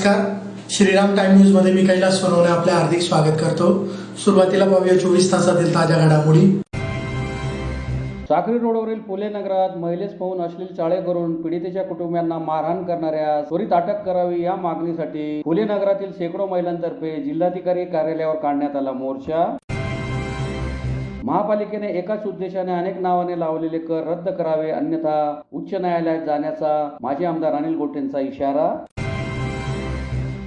नमस्कार, Shriram time news मध्ये मी कैलास सोनवणे आपले हार्दिक स्वागत करतो। सुरुवातीला पाहूया 24 तासातील ताज्या घडामोडी। साक्री रोडवरील फुले नगरात महिलेस पाहून अश्लील चाळे करून पीडितेच्या कुटुंबियांना मारहाण करणाऱ्या त्वरित अटक करावी या मागणीसाठी फुले नगरातील शेकडो महिलांतर्फे जिल्हाधिकारी कार्यालयावर काढण्यात आला मोर्चा। महापालिकेने एकाच उद्देशाने अनेक नावाने लावलेले कर रद्द करावे, अन्यथा उच्च न्यायालयात जाण्याचा माजी आमदार अनिल गोटेंचा इशारा।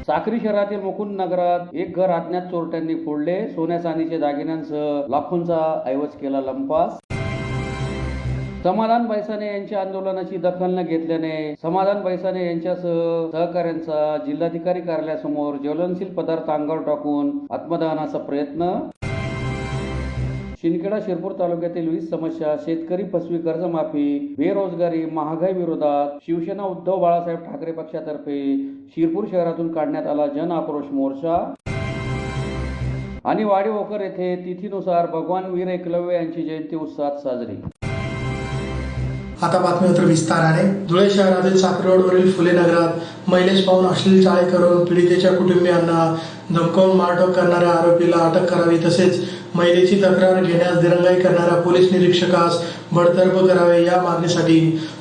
साक्री शहरातील मुकुंद नगरात एक घर अज्ञात चोरट्यांनी फोडले, सोन्या चांदीचे दागिन्यांसह लाखोंचा ऐवज केला लंपास। समाधान बैसाने यांच्या आंदोलनाची दखल न घेतल्याने समाधान बैसाने यांच्यासह सहकाऱ्यांचा जिल्हाधिकारी कार्यालयासमोर ज्वलनशील पदार्थ अंगावर टाकून आत्मदहनाचा प्रयत्न। शिंदखेडा शिरपूर तालुक्यातील 20 समस्या, शेतकरी फसवी कर्जमाफी, बेरोजगारी, महागाई विरोधात शिवसेना उद्धव बाळासाहेब ठाकरे पक्षातर्फे शिरपूर शहरातून काढण्यात आला जन आक्रोश मोर्चा। आणि वाडीवोकर येथे तिथीनुसार भगवान वीर एकलव्य यांची जयंती उत्साहात साजरी। आता बातमीपत्र विस्ताराने। धुळे शहरातील साक्री रोडवरील फुले नगरात महिलेस पाहून अश्लील चाळे करून पीडितेच्या कुटुंबियांना धमकावून मारहाण करणाऱ्या आरोपीला अटक करावी, तसेच महिलेची तक्रार घेण्यास दिरंगाई करणाऱ्या पोलीस निरीक्षकास बडतर्फ करावे या मागणीसाठी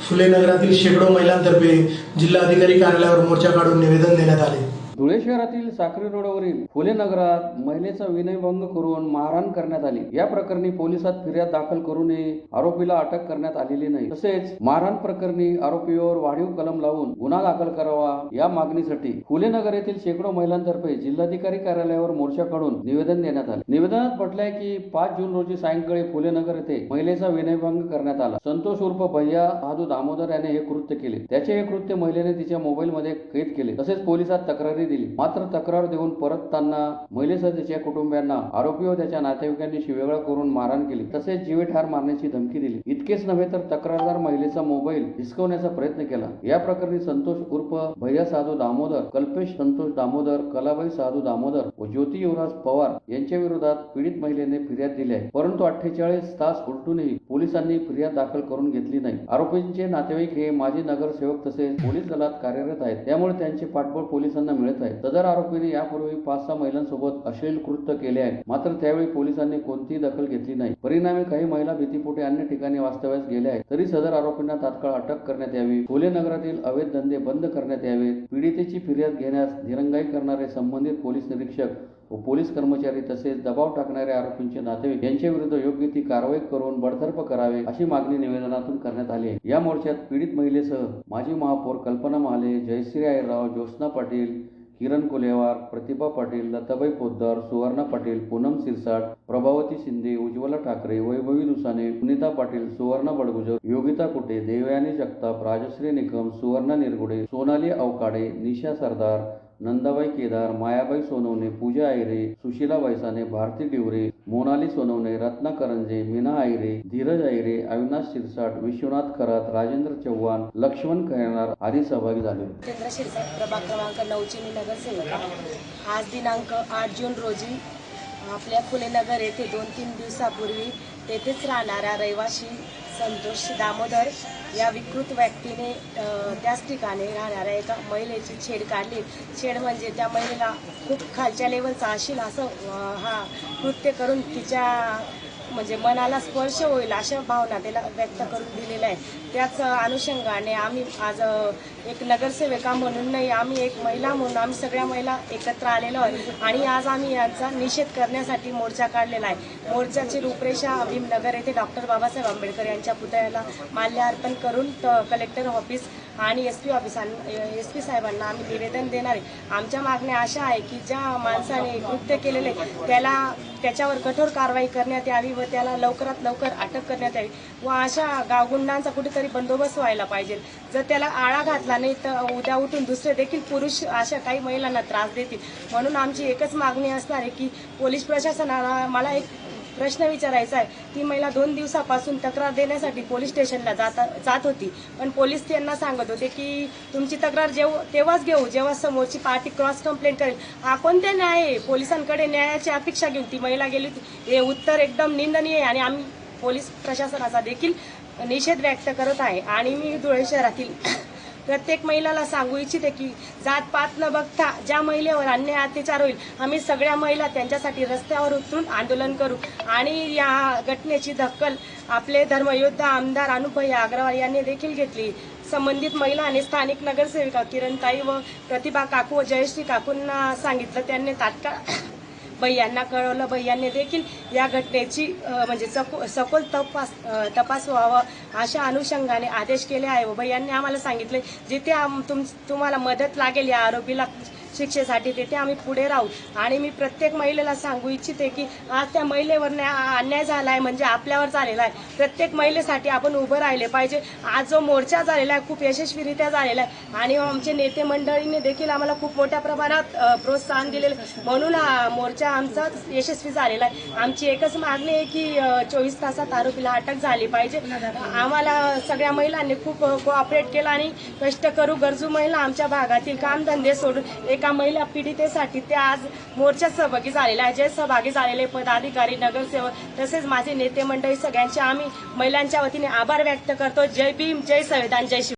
फुले नगरातील शेकडो महिलांतर्फे जिल्हाधिकारी कार्यालयावर मोर्चा काढून निवेदन देण्यात आले। धुळे शहरातील साक्री रोडवरील फुले नगरात महिलेचा विनयभंग करून मारहाण करण्यात आली। या प्रकरणी पोलिसात फिर्याद दाखल करूनही आरोपीला अटक करण्यात आलेली नाही। तसेच मारहाण प्रकरणी आरोपीवर वाढीव कलम लावून गुन्हा दाखल करावा या मागणीसाठी फुले नगर येथील शेकडो महिलांतर्फे जिल्हाधिकारी कार्यालयावर मोर्चा काढून निवेदन देण्यात आले। निवेदनात म्हटलंय की 5 जून रोजी सायंकाळी फुले नगर येथे महिलेचा विनयभंग करण्यात आला। संतोष उर्फ भैया साधू दामोदर याने हे कृत्य केले। त्याचे हे कृत्य महिलेने तिच्या मोबाईल मध्ये कैद केले। तसेच पोलिसात तक्रारी दिली, मात्र तक्रार देऊन परतताना महिलेसह त्याच्या कुटुंबियांना आरोपी व त्याच्या नातेवाईकांनी शिवेगाळ करून मारहाण केली, तसेच जीवे ठार मारण्याची धमकी दिली। इतकेच नव्हे तर तक्रारदार महिलेचा मोबाईल हिसकवण्याचा प्रयत्न केला। या प्रकरणी संतोष उर्फ भैया साधू दामोदर, कल्पेश संतोष दामोदर, कलाबाई साधू दामोदर व ज्योती युवराज पवार यांच्या विरोधात पीडित महिलेने फिर्याद दिली आहे, परंतु 48 तास उलटूनही पोलिसांनी फिर्याद दाखल करून घेतली नाही। आरोपींचे नातेवाईक हे माजी नगरसेवक तसेच पोलीस दलात कार्यरत आहेत, त्यामुळे त्यांचे पाठबळ पोलिसांना मिळत आहे। सदर आरोपीने यापूर्वी 5-6 महिलांसोबत अश्लील कृत्य केले आहे, मात्र त्यावेळी पोलिसांनी कोणतीही दखल घेतली नाही। परिणामी काही महिला भीतीपोटी अन्य ठिकाणी वास्तव्यास गेल्या आहेत। तरी सदर आरोपींना तात्काळ अटक करण्यात यावी, फुले नगरातील अवैध धंदे बंद करण्यात यावेत, पीडितेची फिर्याद घेण्यास दिरंगाई करणारे संबंधित पोलीस निरीक्षक व पोलीस कर्मचारी तसेच दबाव टाकणारे आरोपींचे नातेवाईक यांच्या विरुद्ध योग्य ती कारवाई करून बडतर्फ करावे अशी मागणी निवेदनातून करण्यात आली आहे। या मोर्चात पीडित महिलेसह माजी महापौर कल्पना महाले, जयश्री आयरराव, ज्योत्स्ना पाटील, किरण कोलेवार, प्रतिभा पाटील, लताबाई पोद्दार, सुवर्णा पाटील, पूनम सिरसाट, प्रभावती शिंदे, उज्ज्वला ठाकरे, वैभवी दुसाने, सुनीता पाटील, सुवर्णा बडगुजर, योगिता कुटे, देवयानी जगताप, राजश्री निकम, सुवर्णा निरगुडे, सोनाली अवकाडे, निशा सरदार, नंदाबाई केदार, मायाबाई सोनवणे, पूजा आयरे, सुशीला बैसाने, भारती डिवरे, मोनाली सोनवणे, रत्ना करंजे, मीना आयरे, धीरज आयरे, अविनाश शिरसाट, विश्वनाथ खरात, राजेंद्र चव्हाण, लक्ष्मण खैरनार आदी सहभागी झाले। राजेंद्र शिरसाट, प्रभाग क्रमांक 9ची मी नगरसेवक आहे। आज दिनांक 8 जून रोजी आपल्या फुले नगर येथे 2-3 दिवसापूर्वी तेथेच राहणाऱ्या रहिवासी संतोष दामोदर या विकृत व्यक्तीने त्याच ठिकाणी राहणाऱ्या एका महिलेची छेड काढली। छेड म्हणजे त्या महिलेला खूप खालच्या लेवलचा असेल असं हा कृत्य करून तिच्या म्हणजे मनाला स्पर्श होईल अशा भावना त्याला व्यक्त करून दिलेल्या आहे। त्याच अनुषंगाने आम्ही आज एक नगरसेविका म्हणून नाही, आम्ही एक महिला म्हणून आम्ही सगळ्या महिला एकत्र आलेलो आहे आणि आज आम्ही यांचा निषेध करण्यासाठी मोर्चा काढलेला आहे। मोर्चाची रूपरेषा भीमनगर येथे डॉक्टर बाबासाहेब आंबेडकर यांच्या पुतळ्याला माल्यार्पण करून कलेक्टर ऑफिस आणि एसपी साहेबांना आम्ही निवेदन देणार आहे। आमच्या मागण्या अशा आहे की ज्या माणसाने कृत्य केलेले त्याच्यावर कठोर कारवाई करण्यात यावी व त्याला लवकरात लवकर अटक करण्यात यावी व अशा गावगुंडांचा कुठेतरी बंदोबस्त व्हायला पाहिजे। जर त्याला आळा घातला नाही तर उद्या उठून दुसरे देखील पुरुष अशा काही महिलांना त्रास देतील। म्हणून आमची एकच मागणी असणार आहे की पोलीस प्रशासनाला मला एक प्रश्न विचारायचा आहे। ती महिला 2 दिवसापासून तक्रार देण्यासाठी पोलीस स्टेशनला जात होती, पण पोलीस त्यांना सांगत होते की तुमची तक्रार तेव्हाच घेऊ जेव्हा समोरची पार्टी क्रॉस कंप्लेंट करेल। हा कोणत्या न्याय आहे? पोलिसांकडे न्यायाची अपेक्षा घेऊन ती महिला गेली होती। हे उत्तर एकदम निंदनीय आहे आणि आम्ही पोलीस प्रशासनाचा देखील निषेध व्यक्त करत आहे। आणि मी धुळे शहरातील प्रत्येक महिलाला सांगू इच्छिते की जात पात न बघता ज्या महिलेवर अन्याय अत्याचार होईल आम्ही सगळ्या महिला त्यांच्यासाठी रस्त्यावर उतरून आंदोलन करू आणि या घटनेची दखल आपले धर्मयोद्धा आमदार अनुभय अग्रवाल यांनी देखील घेतली। संबंधित महिला आणि स्थानिक नगरसेविका किरणताई व प्रतिभा काकू व जयश्री काकूंना सांगितलं, त्यांनी तात्काळ भैयांना कळवलं। भैयांनी देखील या घटनेची म्हणजे सखोल तपास व्हावा अशा अनुषंगाने आदेश केले आहे व भैयांनी आम्हाला सांगितले जिथे तुम्हाला मदत लागेल या आरोपीला शिक्षेसाठी तिथे आम्ही पुढे राहू। आणि मी प्रत्येक महिलेला सांगू इच्छिते की आज त्या महिलेवर अन्याय झाला आहे म्हणजे आपल्यावर झालेला आहे। प्रत्येक महिलेसाठी आपण उभं राहिले पाहिजे। आज जो मोर्चा झालेला आहे खूप यशस्वीरित्या झालेला आहे आणि आमचे नेते मंडळींनी देखील आम्हाला खूप मोठ्या प्रमाणात प्रोत्साहन दिलेले, म्हणून हा मोर्चा आमचा यशस्वी झालेला आहे। आमची एकच मागणी आहे की 24 तासात आरोपीला अटक झाली पाहिजे। आम्हाला सगळ्या महिलांनी खूप कोऑपरेट केलं आणि कष्ट करू गरजू महिला आमच्या भागातील कामधंदे सोडून एका महिला पीडितेसाठी ते आज मोर्चात सहभागी झालेले आहे। जे सहभागी झालेले पदाधिकारी, नगरसेवक तसेच माझे नेते मंडळी सगळ्यांचे आम्ही महिलांच्या वतीने आभार व्यक्त करतो। जय भीम, जय संविधान, जय शिव।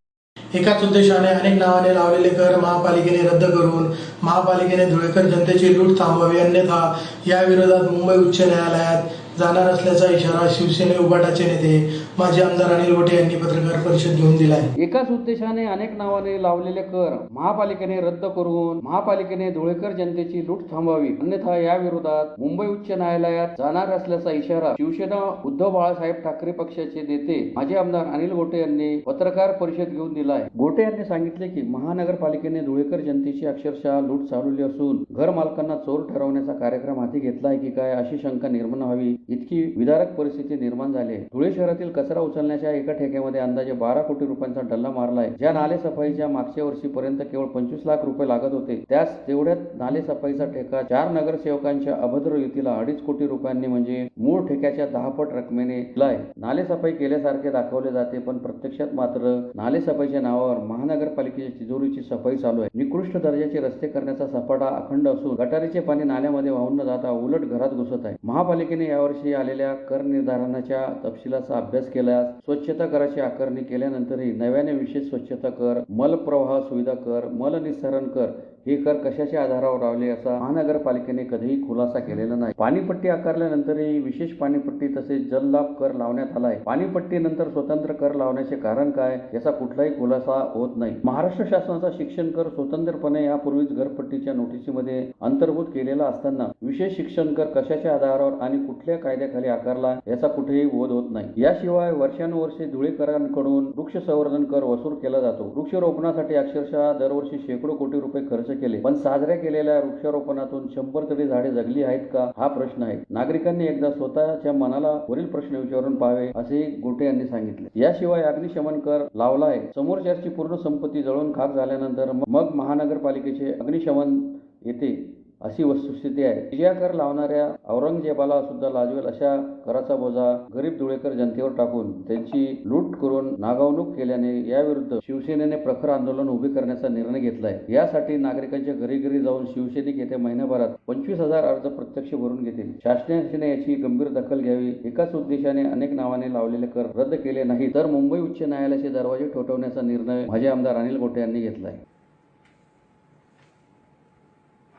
एकाच उद्देशाने अनेक नावाने लावलेले कर महापालिकेने रद्द करून महापालिकेने धुळेकर जनतेची लूट थांबवावी, अन्यथा या विरोधात मुंबई उच्च न्यायालयात जाणार असल्याचा इशारा शिवसेने उभाटाचे नेते माजी आमदार अनिल गोटे यांनी पत्रकार परिषद घेऊन दिला आहे। एकाच उद्देशाने अनेक नावाने लावलेले कर महापालिकेने रद्द करून महापालिकेने धुळेकर जनतेची लूट थांबवावी, अन्यथा या विरोधात मुंबई उच्च न्यायालयात जाणार असल्याचा इशारा शिवसेना उद्धव बाळासाहेब ठाकरे पक्षाचे नेते माजी आमदार अनिल गोटे यांनी पत्रकार परिषद घेऊन दिला आहे। गोटे यांनी सांगितले की महानगरपालिकेने धुळेकर जनतेची अक्षरशः लूट चालवली असून घर मालकांना चोर ठरवण्याचा कार्यक्रम हाती घेतला आहे की काय अशी शंका निर्माण व्हावी इतकी विदारक परिस्थिती निर्माण झाली आहे। धुळे शहरातील कचरा उचलण्याच्या एका ठेक्यामध्ये अंदाजे 12 कोटी रुपयांचा डल्ला मारला आहे। ज्या नाले सफाईच्या मागच्या वर्षीपर्यंत केवळ 25 लाख रुपये लागत होते त्यास तेवढ्यात नाले सफाईचा ठेका 4 नगरसेवकांच्या अभद्र युतीला 2.5 कोटी रुपयांनी म्हणजे मूळ ठेक्याच्या 10 पट रकमेने दिलाय। नाले सफाई केल्यासारखे दाखवले जाते पण प्रत्यक्षात मात्र नाले सफाईच्या नावावर महानगरपालिकेच्या तिजोरीची सफाई चालू आहे। निकृष्ट दर्जाचे रस्ते करण्याचा सपाटा अखंड असून गटारीचे पाणी नाल्यामध्ये वाहून न जाता उलट घरात घुसत आहे। महापालिकेने यावर्षी आलेल्या कर निर्धारणाच्या तपशिलाचा अभ्यास केल्यास स्वच्छता कराची आकारणी केल्यानंतरही नव्याने विशेष स्वच्छता कर, मलप्रवाह सुविधा कर, मलनिस्सारण कर हे कर कशाच्या आधारावर लावले असा महानगरपालिकेने कधीही खुलासा केलेला नाही। पाणीपट्टी आकारल्यानंतरही विशेष पाणीपट्टी तसेच जललाभ कर लावण्यात आलाय। पाणीपट्टीनंतर स्वतंत्र कर लावण्याचे कारण काय याचा कुठलाही खुलासा होत नाही। महाराष्ट्र शासनाचा शिक्षण कर स्वतंत्रपणे यापूर्वीच घरपट्टीच्या नोटिसीमध्ये अंतर्भूत केलेला असताना विशेष शिक्षण कर कशाच्या आधारावर आणि कुठल्या कायद्याखाली आकारला याचा कुठेही बोध होत नाही। याशिवाय वर्षानुवर्षे धुळेकरांकडून वृक्ष संवर्धन कर वसूल केला जातो। वृक्षारोपणासाठी अक्षरशः दरवर्षी शेकडो कोटी रुपये खर्च केले पण साजऱ्या केलेल्या वृक्षारोपणातून 100 तरी झाडे जगली आहेत का हा प्रश्न आहे। नागरिकांनी एकदा स्वतःच्या मनाला वरील प्रश्न विचारून पाहावे असेही गोटे यांनी सांगितले। याशिवाय अग्निशमन कर लावलाय। समोरच्याची पूर्ण संपत्ती जळून खाक झाल्यानंतर मग महानगरपालिकेचे अग्निशमन येते अशी वस्तुस्थिती आहे। जिया कर लावणाऱ्या औरंगजेबाला सुद्धा लाजवेल अशा कराचा बोजा गरीब धुळेकर जनतेवर टाकून त्यांची लूट करून नागावणूक केल्याने याविरुद्ध शिवसेनेने प्रखर आंदोलन उभे करण्याचा निर्णय घेतलाय। यासाठी नागरिकांच्या घरी घरी जाऊन शिवसैनिक येत्या महिन्याभरात 25,000 अर्ज प्रत्यक्ष भरून घेतील। शासनाने याची गंभीर दखल घ्यावी। एकाच उद्देशाने अनेक नावाने लावलेले कर रद्द केले नाही तर मुंबई उच्च न्यायालयाचे दरवाजे ठोठावण्याचा निर्णय माजी आमदार अनिल गोटे यांनी घेतलाय।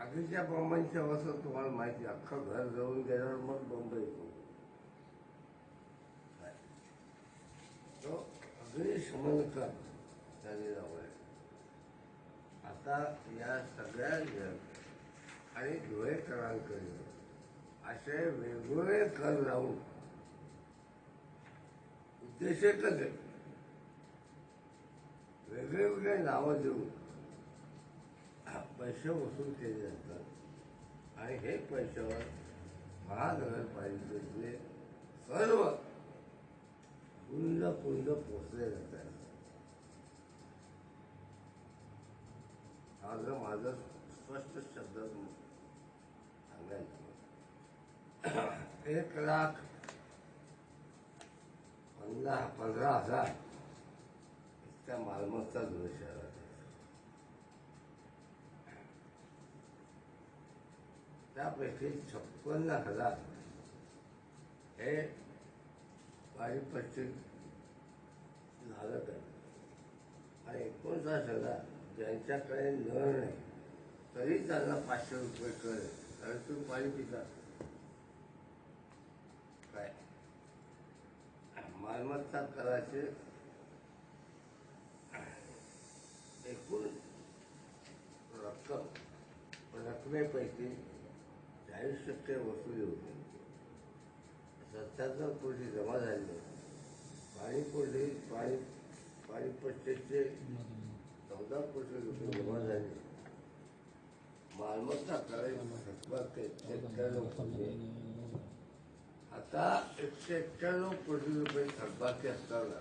आधीच्या बॉम्बांची अवस्था तुम्हाला माहिती, अख्खं घर जळून गेल्यावर मग बॉम्ब येतो। तो अग्निशमन कर त्याने लावलाय। आता या सगळ्या आणि धुळेकरांकडे असे वेगवेगळे कर लावून उद्देश एकच आहे, वेगवेगळे नावं देऊन पैसे वसूल केले जातात आणि हे पैशावर महानगरपालिकेतले सर्व गुंड पोचले जातात। हा माझं स्पष्ट शब्दात सांगायचं 1,15,000 इतक्या मालमत्ता धुळे शहरात आहे। त्यापैकी 56,000 हे पारिपट्टिक धारक आहेत आणि माणूस असेल ना ज्यांच्याकडे नळ नाही तरी त्यांना 500 रुपये कर आहे. कारण तुम्ही पाणी पिता काय मालमत्ता करायचे एकूण रकमेपैकी 40% वसुली होते. 77 कोटी जमा झाले. पाणीपट्टीचे 14 कोटी रुपये जमा झाले. मालमत्ता करायची थकबाकी आता 191 कोटी रुपये थकबाकी असताना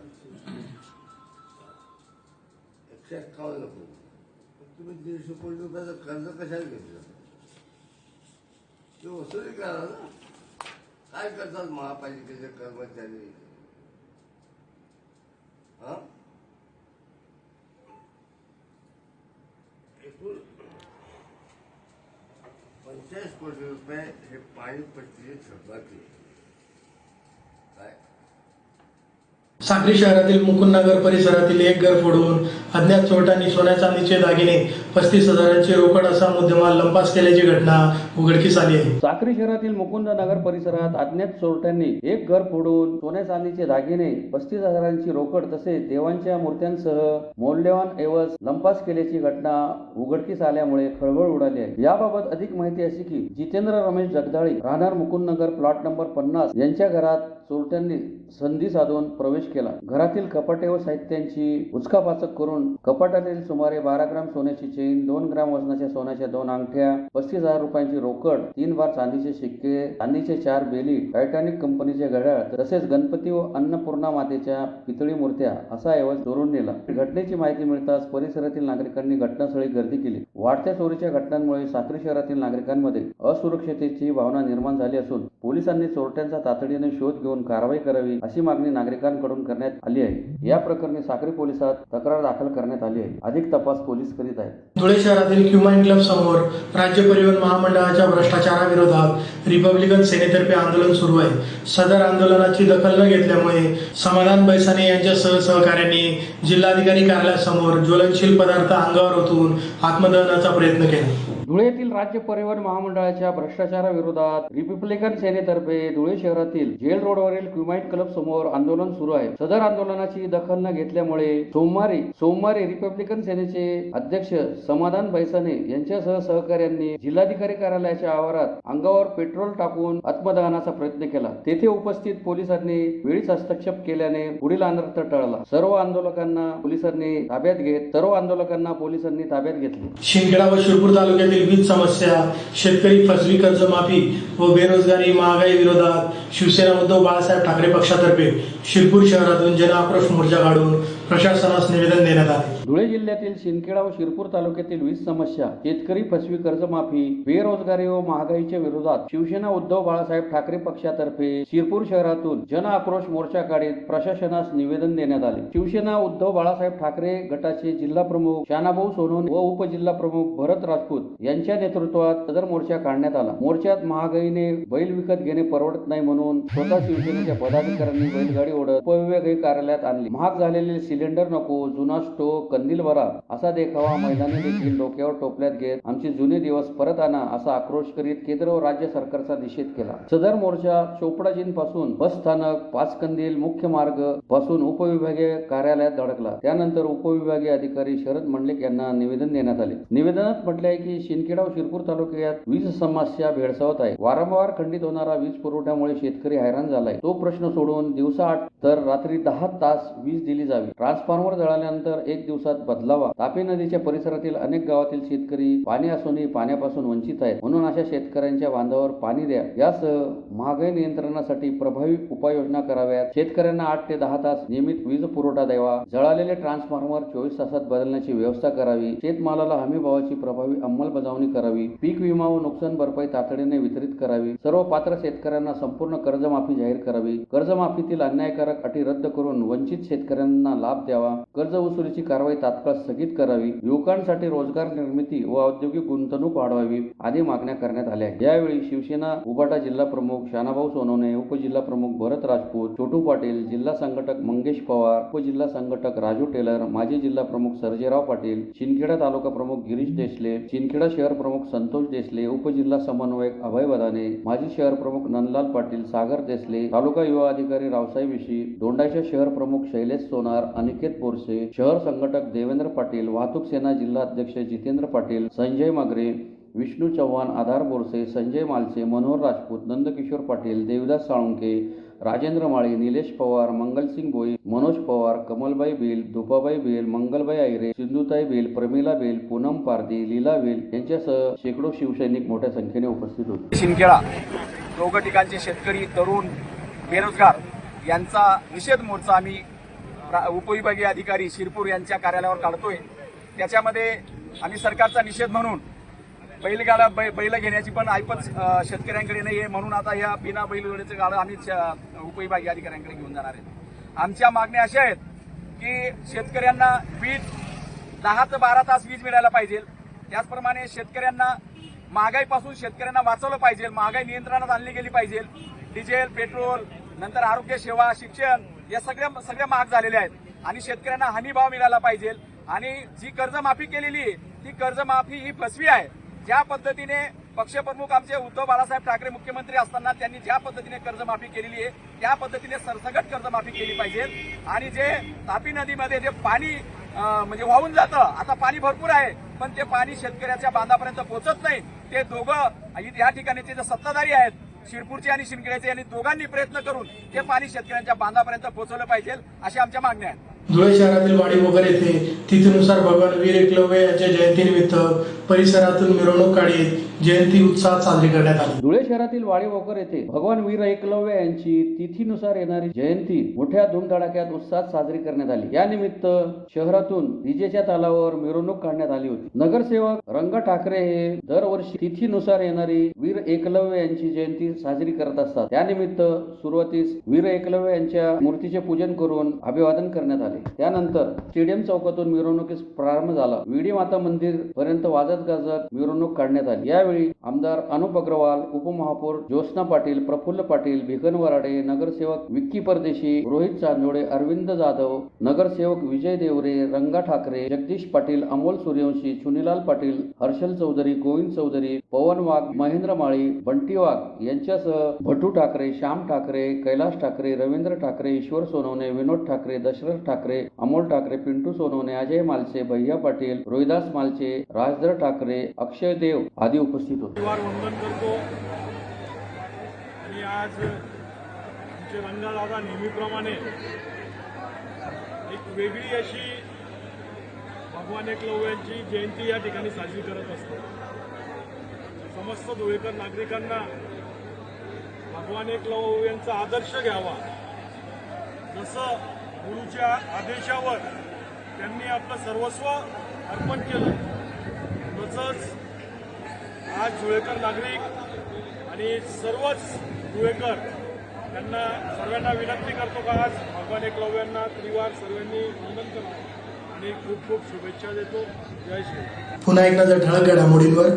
151 कोटी तुम्ही 150 कोटी रुपयाचं कर्ज कशाला घेतलं ते वसुली करा ना. काय करतात महापालिकेचे कर्मचारी एकूण 45 कोटी रुपये हे पाणीपट्टीचे थकबाकी काय. साक्री शहरातील मुकुंदनगर परिसरातील एक घर फोडून अज्ञात चोरट्यांनी सोन्या चांदीचे दागिने 35,000चे रोकड असा मुद्देमाल लंपास केल्याची घटना उघडकीस आली आहे. साक्री शहरातील मुकुंदनगर परिसरात अज्ञात चोरट्यांनी एक घर फोडून सोन्या चांदीचे दागिने 35,000ची रोकड तसेच देवांच्या मूर्त्यांसह मौल्यवान ऐवज लंपास केल्याची घटना उघडकीस आल्यामुळे खळबळ उडाली आहे. याबाबत अधिक माहिती अशी की जितेंद्र रमेश जगदाळे राहणार मुकुंदनगर प्लॉट नंबर 50 यांच्या घरात चोरट्यांनी संधी साधून प्रवेश केला. घरातील कपाटे व साहित्यांची उचकापाचक करून कपाटातील सुमारे 12 ग्राम सोन्याची चेन, 2 ग्राम वजनाच्या सोन्याच्या 2 अंगठ्या, 35,000 रुपयांची रोकड, 3 बार चांदीचे शिक्के, चांदीचे 4 बेली, टायटॅनिक कंपनीचे घड्याळ तसेच गणपती व अन्नपूर्णा मातेच्या पितळी मूर्त्या असा ऐवज चोरून नेला. घटनेची माहिती मिळताच परिसरातील नागरिकांनी घटनास्थळी गर्दी केली. वाढत्या चोरीच्या घटनांमुळे साक्री शहरातील नागरिकांमध्ये असुरक्षतेची भावना निर्माण झाली असून पोलिसांनी चोरट्यांचा तातडीने शोध घेऊन कारवाई करावी अशी मागणी नागरिकांकडून करण्यात आली आहे. या प्रकरणी साक्री पोलिसात तक्रार दाखल करण्यात आली आहे. अधिक तपास पोलीस करीत आहेत. धुळे शहरातील क्युमाइन क्लब समोर राज्य परिवहन महामंडळाच्या भ्रष्टाचाराविरोधात रिपब्लिकन सेनेतर्फे आंदोलन सुरू आहे. सदर आंदोलनाची दखल न घेतल्यामुळे समाधान बैसाने यांच्या सहकार्यांनी जिल्हाधिकारी कार्यालयासमोर ज्वलनशील पदार्थ अंगावर ओतून आत्मदहनाचा प्रयत्न केला. धुळे येथील राज्य परिवहन महामंडळाच्या भ्रष्टाचाराविरोधात रिपब्लिकन सेनेतर्फे धुळे शहरातील जेल रोडवरील क्युमाइन क्लब समोर आंदोलन सुरू आहे. सदर आंदोलनाची दखल न घेतल्यामुळे सोमवारी रिपब्लिकन सेनेचे अध्यक्ष समाधान बैसाने यांच्यासह सहकार्यांनी जिल्हाधिकारी कार्यालयाच्या आवारात अंगावर पेट्रोल टाकून आत्मदहनाचा प्रयत्न केला. तेथे उपस्थित पोलिसांनी वेळीच हस्तक्षेप केल्याने पुढील अनर्थ टळला. सर्व आंदोलकांना पोलिसांनी ताब्यात घेतले. शिंदखेडा व शिरपूर तालुक्यातील वीज समस्या, शेतकरी फसवी कर्जमाफी व बेरोजगारी महागाई विरोधात शिवसेना उद्धव बाळासाहेब ठाकरे पक्षातर्फे शिरपूर शहरातून जन आक्रोश मोर्चा काढून प्रशासनास निवेदन देण्यात आले. धुळे जिल्ह्यातील शिंदखेडा व शिरपूर तालुक्यातील वीज समस्या, शेतकरी फसवी कर्जमाफी, बेरोजगारी व महागाईच्या विरोधात शिवसेना उद्धव बाळासाहेब ठाकरे पक्षातर्फे शिरपूर शहरातून जन आक्रोश मोर्चा काढीत प्रशासनास निवेदन देण्यात आले. शिवसेना उद्धव बाळासाहेब ठाकरे गटाचे जिल्हा प्रमुख शानाभाऊ सोनवणे व उपजिल्हा प्रमुख भरत राजपूत यांच्या नेतृत्वात सदर मोर्चा काढण्यात आला. मोर्चात महागाईने बैल विकत घेणे परवडत नाही म्हणून स्वतः शिवसेनेच्या पदाधिकाऱ्यांनी बैलगाडी ओढत उपविभागीय कार्यालयात आणली. महाग झालेले सिलेंडर नको, जुना स्टोव, कंदील भरा असा देखावा महिलांनी देखील डोक्यावर टोपल्यात घेत आमचे जुने दिवस परत आणा असा आक्रोश करीत केंद्र व राज्य सरकारचा निषेध केला. सदर मोर्चा चोपडाजींपासून बस स्थानक, पाचकंदील मुख्य मार्ग पासून उपविभागीय कार्यालयात धडकला. त्यानंतर उपविभागीय अधिकारी शरद मंडलिक यांना निवेदन देण्यात आले. निवेदनात म्हटले आहे की शिंदखेडा व शिरपूर तालुक्यात वीज समस्या भेडसावत आहे. वारंवार खंडित होणारा वीज पुरवठ्यामुळे शेतकरी हैराण झालाय. तो प्रश्न सोडून दिवसा 8 तर रात्री 10 तास वीज दिली जावी. ट्रान्सफॉर्मर जळाल्यानंतर 1 दिवसात बदलावा. तापी नदीच्या परिसरातील अनेक गावातील शेतकरी पाणी असूनही पाण्यापासून वंचित आहेत. म्हणून अशा शेतकऱ्यांच्या बांधावर पाणी द्या. यासह महागाई नियंत्रणासाठी प्रभावी उपाययोजना कराव्यात. शेतकऱ्यांना 8 ते 10 तास नियमित वीज पुरवठा द्यावा. जळालेले ट्रान्सफॉर्मर 24 तासात बदलण्याची व्यवस्था करावी. शेतमालाला हमी भावाची प्रभावी अंमलबजावणी करावी. पीक विमा व नुकसान भरपाई तातडीने वितरित करावी. सर्व पात्र शेतकऱ्यांना संपूर्ण कर्जमाफी जाहीर करावी. कर्जमाफीतील अन्यायकारक अटी रद्द करून वंचित शेतकऱ्यांना लाभ द्यावा. कर्ज वसुलीची कारवाई कारवाई तात्काळ स्थगित करावी, युवकांसाठी रोजगार निर्मिती व औद्योगिक गुंतवणूक वाढवावी आदी मागण्या करण्यात आल्या आहेत। यावेळी शिवसेना उबाटा जिल्हा प्रमुख शानाभाऊ सोनवणे, उपजिल्हा प्रमुख भरत राजपूत, छोटू पाटील, जिल्हा संघटक मंगेश पवार, उपजिल्हा संघटक राजू टेलर, माजी जिल्हा प्रमुख सर्जेराव पाटील, शिंदखेडा तालुका प्रमुख गिरीश देशले, शिंदखेडा शहर प्रमुख संतोष देशले, उपजिल्हा समन्वयक अभय बदाने, माजी शहर प्रमुख नंदलाल पाटील, सागर देशले, तालुका युवा अधिकारी रावसाहेब विशी, दोंडाईचा शहर प्रमुख शैलेश सोनार, अनिकेत बोरसे, शहर संघटक देवेंद्र पाटील, वाहतूक सेना जिल्हा अध्यक्ष जितेंद्र पाटील, संजय मागरे, विष्णू चव्हाण, आधार बोरसे, संजय मालसे, मनोहर राजपूत, नंदकिशोर पाटील, देवदास साळुंके, राजेंद्र माळी, निलेश पवार, मंगलसिंग भोई, मनोज पवार, कमलबाई बेल, दुपाबाई बेल, मंगलबाई आयरे, सिंधुताई बेल, प्रमिला बेल, पूनम पारदी, लीला बेल यांच्यासह शेकडो शिवसैनिक मोठ्या संख्येने उपस्थित होते। शिंदखेडा दोघं ठिकाणचे शेतकरी, तरुण, बेरोजगार यांचा निषेध मोर्चा आम्ही उपविभागीय अधिकारी शिरपूर यांच्या कार्यालयावर काढतोय। त्याच्यामध्ये आम्ही सरकारचा निषेध म्हणून बैल घेण्याची पण ऐपत शेतकऱ्यांकडे नाही आहे, म्हणून आता या बिना बैलजोडीचं गाडं आम्ही उपविभागीय अधिकाऱ्यांकडे घेऊन जाणार आहेत। आमच्या मागण्या अशा आहेत की शेतकऱ्यांना वीज 10 ते 12 तास वीज मिळायला पाहिजे। त्याचप्रमाणे शेतकऱ्यांना महागाईपासून शेतकऱ्यांना वाचवलं पाहिजे, महागाई नियंत्रणात आणली गेली पाहिजे। डिझेल, पेट्रोल, नंतर आरोग्य सेवा, शिक्षण या सगळ्या महाग झालेल्या आहेत आणि शेतकऱ्यांना हमीभाव मिळाला पाहिजे। आणि जी कर्जमाफी केलेली आहे ती कर्जमाफी ही फसवी आहे। ज्या पद्धतीने पक्षप्रमुख आमचे उद्धव बाळासाहेब ठाकरे मुख्यमंत्री असताना त्यांनी ज्या पद्धतीने कर्जमाफी केलेली आहे त्या पद्धतीने सरसकट कर्जमाफी केली पाहिजे। आणि जे तापी नदीमध्ये जे पाणी म्हणजे वाहून जातं, आता पाणी भरपूर आहे पण ते पाणी शेतकऱ्याच्या बांधापर्यंत पोहोचत नाही। ते दोघं या ठिकाणचे जे सत्ताधारी आहेत शिरपूरचे आणि शिंदखेड्याचे यांनी दोघांनी प्रयत्न करून ते पाणी शेतकऱ्यांच्या बांधापर्यंत पोहोचवलं पाहिजे अशा आमच्या मागण्या आहेत। धुळे शहरातील वाडीभोगर येथे तिथीनुसार भगवान वीर एकलव्य यांच्या जयंतीनिमित्त परिसरातून मिरवणूक काढीत जयंती उत्साहात साजरी करण्यात आली। धुळे शहरातील वाडीभोकर येथे भगवान वीर एकलव्य यांची तिथीनुसार येणारी जयंती मोठ्या धूमधडाक्यात उत्साहात साजरी करण्यात आली। या निमित्त शहरातून डीजेच्या तालावर मिरवणूक काढण्यात आली होती। नगरसेवक रंगा ठाकरे हे दरवर्षी तिथीनुसार येणारी वीर एकलव्य यांची जयंती साजरी करत असतात। त्यानिमित्त सुरुवातीस वीर एकलव्य यांच्या मूर्तीचे पूजन करून अभिवादन करण्यात आले। त्यानंतर स्टेडियम चौकातून मिरवणुकीस प्रारंभ झाला। विडी माता मंदिर पर्यंत वाजत गाजत मिरवणूक काढण्यात आली। यावेळी आमदार अनुप अग्रवाल, उपमहापौर ज्योत्स्ना पाटील, प्रफुल्ल पाटील, भिकन वराडे, नगरसेवक विक्की परदेशी, रोहित चांदोडे, अरविंद जाधव, नगरसेवक विजय देवरे, रंगा ठाकरे, जगदीश पाटील, अमोल सूर्यवंशी, चुनीलाल पाटील, हर्षल चौधरी, गोविंद चौधरी, पवन वाघ, महेंद्र माळी, बंटी वाघ यांच्यासह भटू ठाकरे, श्याम ठाकरे, कैलास ठाकरे, रवींद्र ठाकरे, ईश्वर सोनवणे, विनोद ठाकरे, दशरथ ठाकरे, अमोल ठाकरे, पिंटू सोनवणे, अजय मालसे, भैया पाटील, रोहिदास मालचे, राजधर ठाकरे, अक्षय देव आदी उपस्थित होते। वंदन करतो आणि आज आमचे रंगादादा नेहमीप्रमाणे एक वेगळी अशी भगवान एकलव्यांची जयंती या ठिकाणी साजरी करत असतो। समस्त धुळेकर नागरिकांना भगवान एकलव्यांचा आदर्श घ्यावा। जसं गुरुच्या आदेशावर त्यांनी आपलं सर्वस्व अर्पण केलं तसंच आज धुळेकर नागरिक आणि सर्वच धुळेकर त्यांना सर्वांना विनंती करतो का आज भगवान एकलव्यांना त्रिवार सर्वांनी वंदन करतो आणि खूप खूप शुभेच्छा देतो। जय श्री। पुन्हा एकदा जर ठळक घडामोडींवर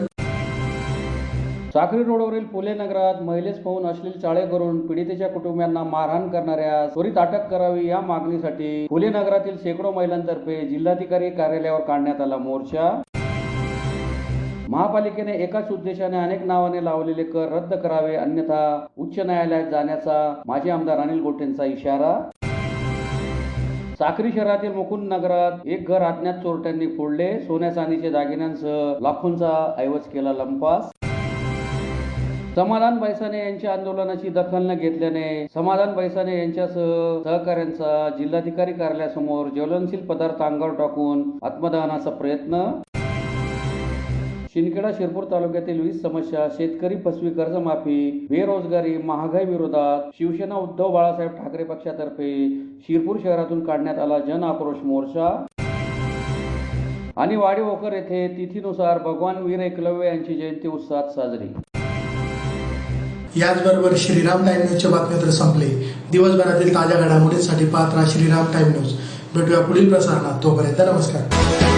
साक्री रोडवरील फुले नगरात महिलेस पाहून अश्लील चाळे करून पीडितेच्या कुटुंबियांना मारहाण करणाऱ्या त्वरित अटक करावी या मागणीसाठी फुले नगरातील शेकडो महिलांतर्फे जिल्हाधिकारी कार्यालयावर काढण्यात आला मोर्चा। महापालिकेने एकाच उद्देशाने अनेक नावाने लावलेले कर रद्द करावे अन्यथा उच्च न्यायालयात जाण्याचा माजी आमदार अनिल गोटेंचा इशारा। साक्री शहरातील मुकुंद नगरात एक घर अज्ञात चोरट्यांनी फोडले, सोन्या चांदीचे दागिन्यांसह लाखोंचा ऐवज केला लंपास। समाधान बैसाने यांच्या आंदोलनाची दखल न घेतल्याने समाधान बैसाने यांच्यासह सहकाऱ्यांचा जिल्हाधिकारी कार्यालयासमोर ज्वलनशील पदार्थ अंगावर टाकून आत्मदहनाचा प्रयत्न। शिंदखेडा शिरपूर तालुक्यातील वीज समस्या, शेतकरी फसवी कर्जमाफी, बेरोजगारी, महागाई विरोधात शिवसेना उद्धव बाळासाहेब ठाकरे पक्षातर्फे शिरपूर शहरातून काढण्यात आला जन आक्रोश मोर्चा। आणि वाडीभोकर येथे तिथीनुसार भगवान वीर एकलव्य यांची जयंती उत्साहात साजरी। याचबरोबर श्रीराम टाइम न्यूजचे बातमीपत्र संपले। दिवसभरातील ताज्या घडामोडींसाठी पाहत राहा श्रीराम टाइम न्यूज। भेटूया पुढील प्रसारणात. तोपर्यंत नमस्कार.